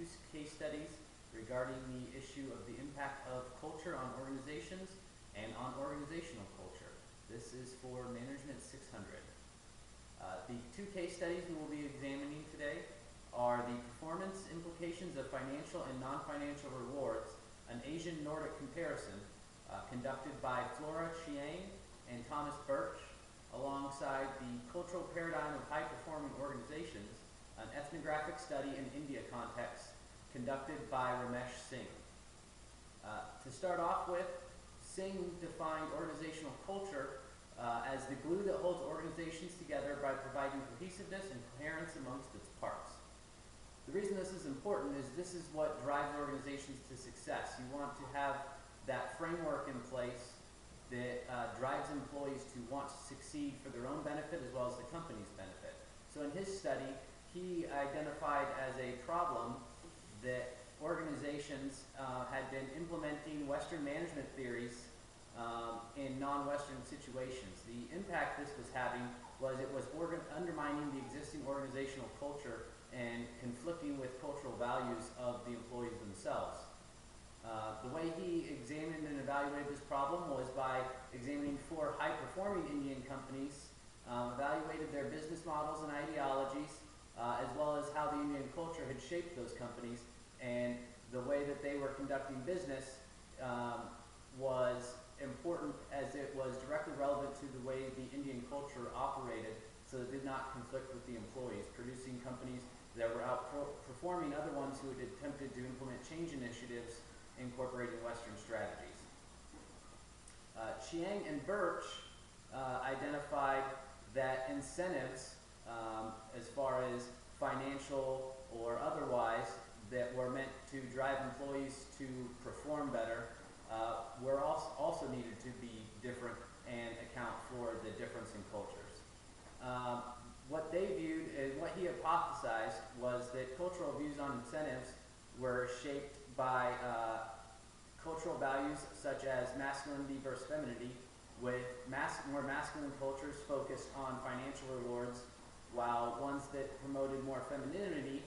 two case studies regarding the issue of the impact of culture on organizations and on organizational culture. This is for Management 600. The two case studies we will be examining today are the performance implications of financial and non-financial rewards, an Asian Nordic comparison conducted by Flora Chiang and Thomas Birch, alongside the cultural paradigm of high-performing organizations, an ethnographic study in India context conducted by Ramesh Singh. To start off with, Singh defined organizational culture as the glue that holds organizations together by providing cohesiveness and coherence amongst its parts. The reason this is important is this is what drives organizations to success. You want to have that framework in place that drives employees to want to succeed for their own benefit as well as the company's benefit. So in his study, he identified as a problem that organizations had been implementing Western management theories in non-Western situations. The impact this was having was it was undermining the existing organizational culture and conflicting with cultural values of the employees themselves. The way he examined and evaluated this problem was by examining 4 high-performing Indian companies, evaluated their business models and ideologies, as well as how the Indian culture had shaped those companies, and the way that they were conducting business was important as it was directly relevant to the way the Indian culture operated, so it did not conflict with the employees, producing companies that were outperforming other ones who had attempted to implement change initiatives incorporating Western strategies. Chiang and Birch identified that incentives, as far as financial or otherwise, that were meant to drive employees to perform better, were also needed to be different and account for the difference in cultures. What they viewed and what he hypothesized was that cultural views on incentives were shaped by cultural values such as masculinity versus femininity, with more masculine cultures focused on financial rewards, while ones that promoted more femininity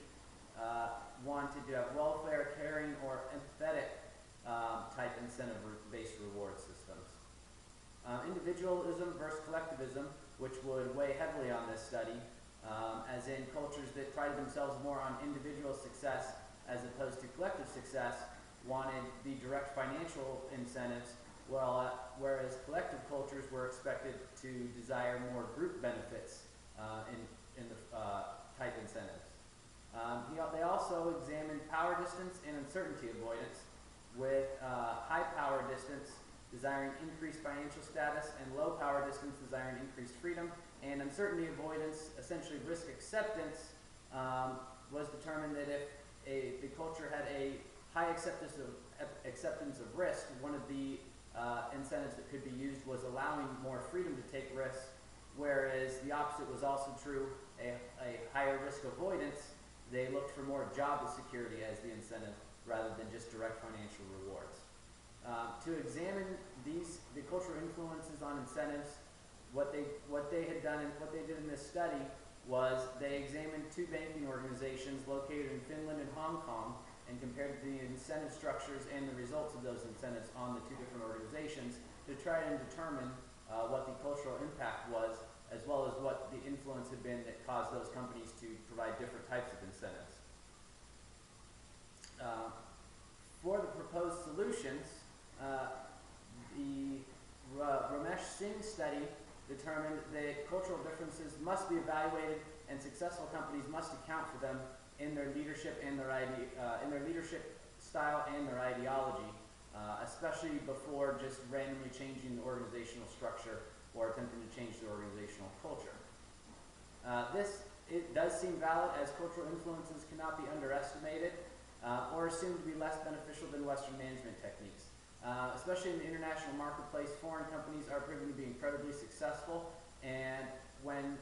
wanted to have welfare, caring, or empathetic type incentive-based reward systems. Individualism versus collectivism, which would weigh heavily on this study, as in cultures that prided themselves more on individual success as opposed to collective success, wanted the direct financial incentives, whereas collective cultures were expected to desire more group benefits in the type incentives. They also examined power distance and uncertainty avoidance, with high power distance desiring increased financial status and low power distance desiring increased freedom, and uncertainty avoidance, essentially risk acceptance, was determined that if the culture had a high acceptance of risk, one of the incentives that could be used was allowing more freedom to take risks, whereas the opposite was also true, a higher risk avoidance. They looked for more job security as the incentive rather than just direct financial rewards. To examine the cultural influences on incentives, what they had done and what they did in this study was they examined 2 banking organizations located in Finland and Hong Kong and compared the incentive structures and the results of those incentives on the 2 different organizations to try and determine what the cultural impact was, as well as what the influence had been that caused those companies to provide different types of incentives. For the proposed solutions, the Ramesh Singh study determined that cultural differences must be evaluated and successful companies must account for them in their leadership and in their leadership style and their ideology, especially before just randomly changing the organizational structure or attempting to change the organizational culture. It does seem valid, as cultural influences cannot be underestimated or assumed to be less beneficial than Western management techniques. Especially in the international marketplace, foreign companies are proven to be incredibly successful, and when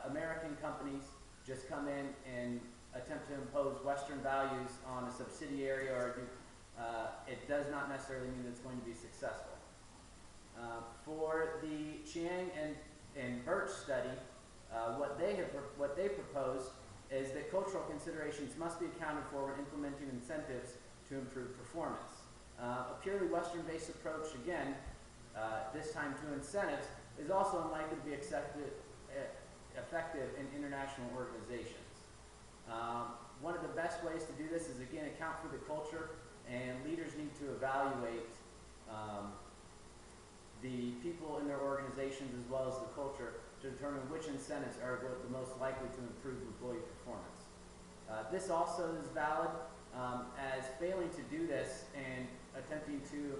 American companies just come in and attempt to impose Western values on a subsidiary, or it does not necessarily mean that it's going to be successful. For the Chiang and Birch study, what they proposed is that cultural considerations must be accounted for when implementing incentives to improve performance. A purely Western-based approach, again, this time to incentives, is also unlikely to be effective in international organizations. One of the best ways to do this is, again, account for the culture, and leaders need to evaluate the people in their organizations as well as the culture to determine which incentives are the most likely to improve employee performance. This also is valid as failing to do this and attempting to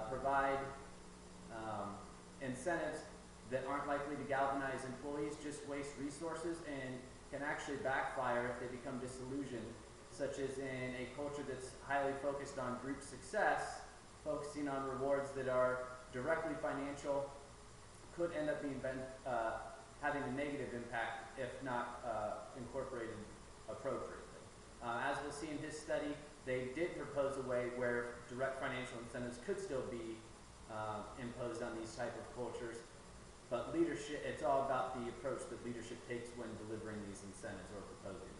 provide incentives that aren't likely to galvanize employees just waste resources and can actually backfire if they become disillusioned, such as in a culture that's highly focused on group success, focusing on rewards that are directly financial, could end up being having a negative impact if not incorporated appropriately. As we'll see in his study, they did propose a way where direct financial incentives could still be imposed on these type of cultures, but leadership, it's all about the approach that leadership takes when delivering these incentives or proposing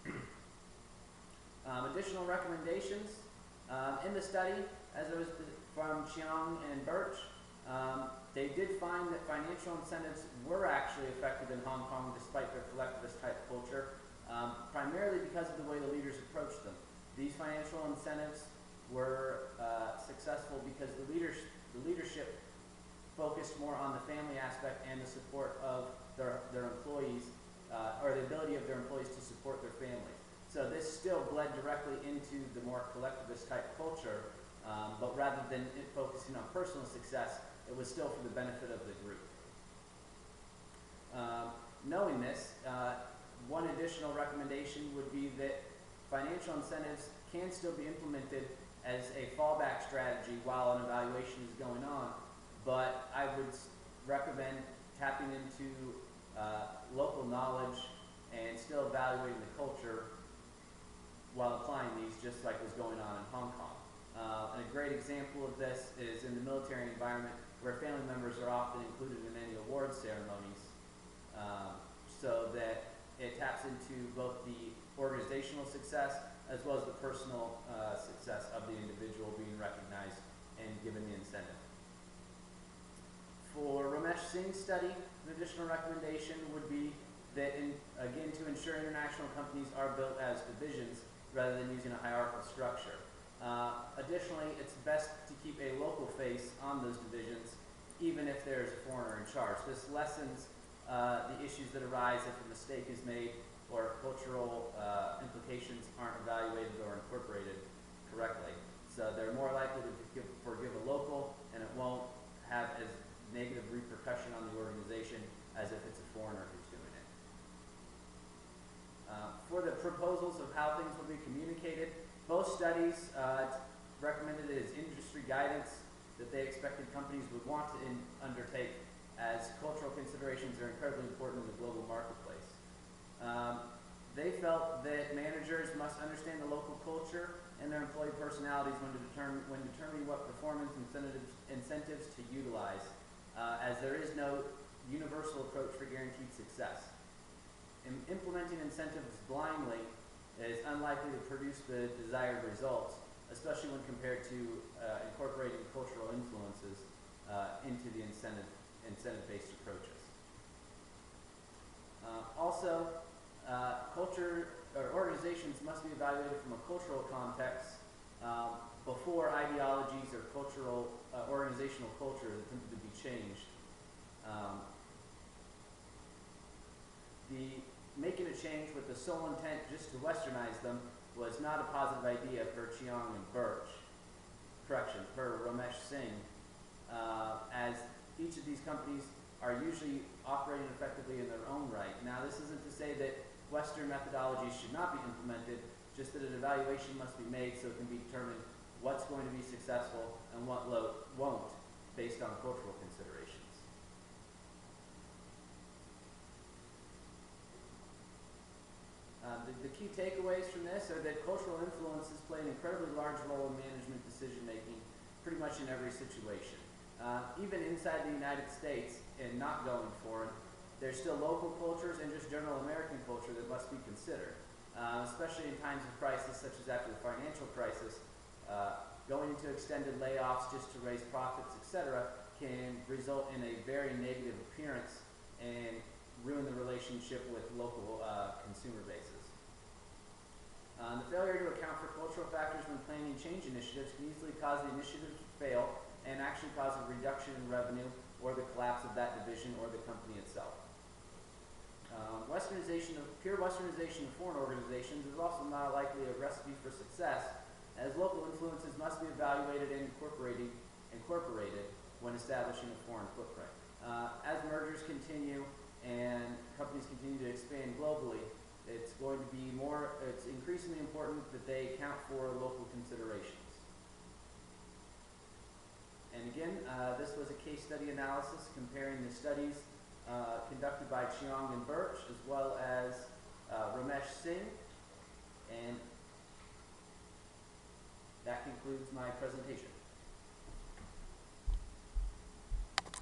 them. Additional recommendations in the study, as it was from Chiang and Birch, they did find that financial incentives were actually effective in Hong Kong despite their collectivist type culture, primarily because of the way the leaders approached them. These financial incentives were successful because the leadership focused more on the family aspect and the support of their employees, or the ability of their employees to support their families. So this still bled directly into the more collectivist type culture, but rather than it focusing on personal success, it was still for the benefit of the group. Knowing this, one additional recommendation would be that financial incentives can still be implemented as a fallback strategy while an evaluation is going on, but I would recommend tapping into local knowledge and still evaluating the culture while applying these, just like was going on in Hong Kong. And a great example of this is in the military environment, where family members are often included in any award ceremonies, so that it taps into both the organizational success as well as the personal success of the individual being recognized and given the incentive. For Ramesh Singh's study, an additional recommendation would be that, again, to ensure international companies are built as divisions rather than using a hierarchical structure. Additionally, it's best to keep a local face on those divisions, even if there's a foreigner in charge. This lessens the issues that arise if a mistake is made or if cultural implications aren't evaluated or incorporated correctly. So they're more likely to forgive a local, and it won't have as negative repercussion on the organization as if it's a foreigner who's doing it. For the proposals of how things will be communicated, both studies recommended it as industry guidance that they expected companies would want to undertake, as cultural considerations are incredibly important in the global marketplace. They felt that managers must understand the local culture and their employee personalities when determining what performance incentives to utilize, as there is no universal approach for guaranteed success. Implementing incentives blindly is unlikely to produce the desired results, especially when compared to incorporating cultural influences into the incentive-based approaches. Also, organizations must be evaluated from a cultural context before ideologies or organizational culture is attempted to be changed. Making a change with the sole intent just to westernize them was not a positive idea per Chiang and Birch. Correction, per Ramesh Singh, as each of these companies are usually operating effectively in their own right. Now, this isn't to say that Western methodologies should not be implemented, just that an evaluation must be made so it can be determined what's going to be successful and what won't, based on cultural considerations. The key takeaways from this are that cultural influences play an incredibly large role in management decision-making pretty much in every situation. Even inside the United States, and not going foreign, there's still local cultures and just general American culture that must be considered, especially in times of crisis such as after the financial crisis. Going into extended layoffs just to raise profits, etc., can result in a very negative appearance and ruin the relationship with local consumer bases. The failure to account for cultural factors when planning change initiatives can easily cause the initiative to fail and actually cause a reduction in revenue or the collapse of that division or the company itself. Pure westernization of foreign organizations is also not likely a recipe for success, as local influences must be evaluated and incorporated when establishing a foreign footprint. As mergers continue and companies continue to expand globally, it's increasingly important that they account for local considerations. And again, this was a case study analysis comparing the studies conducted by Cheong and Birch as well as Ramesh Singh, and that concludes my presentation.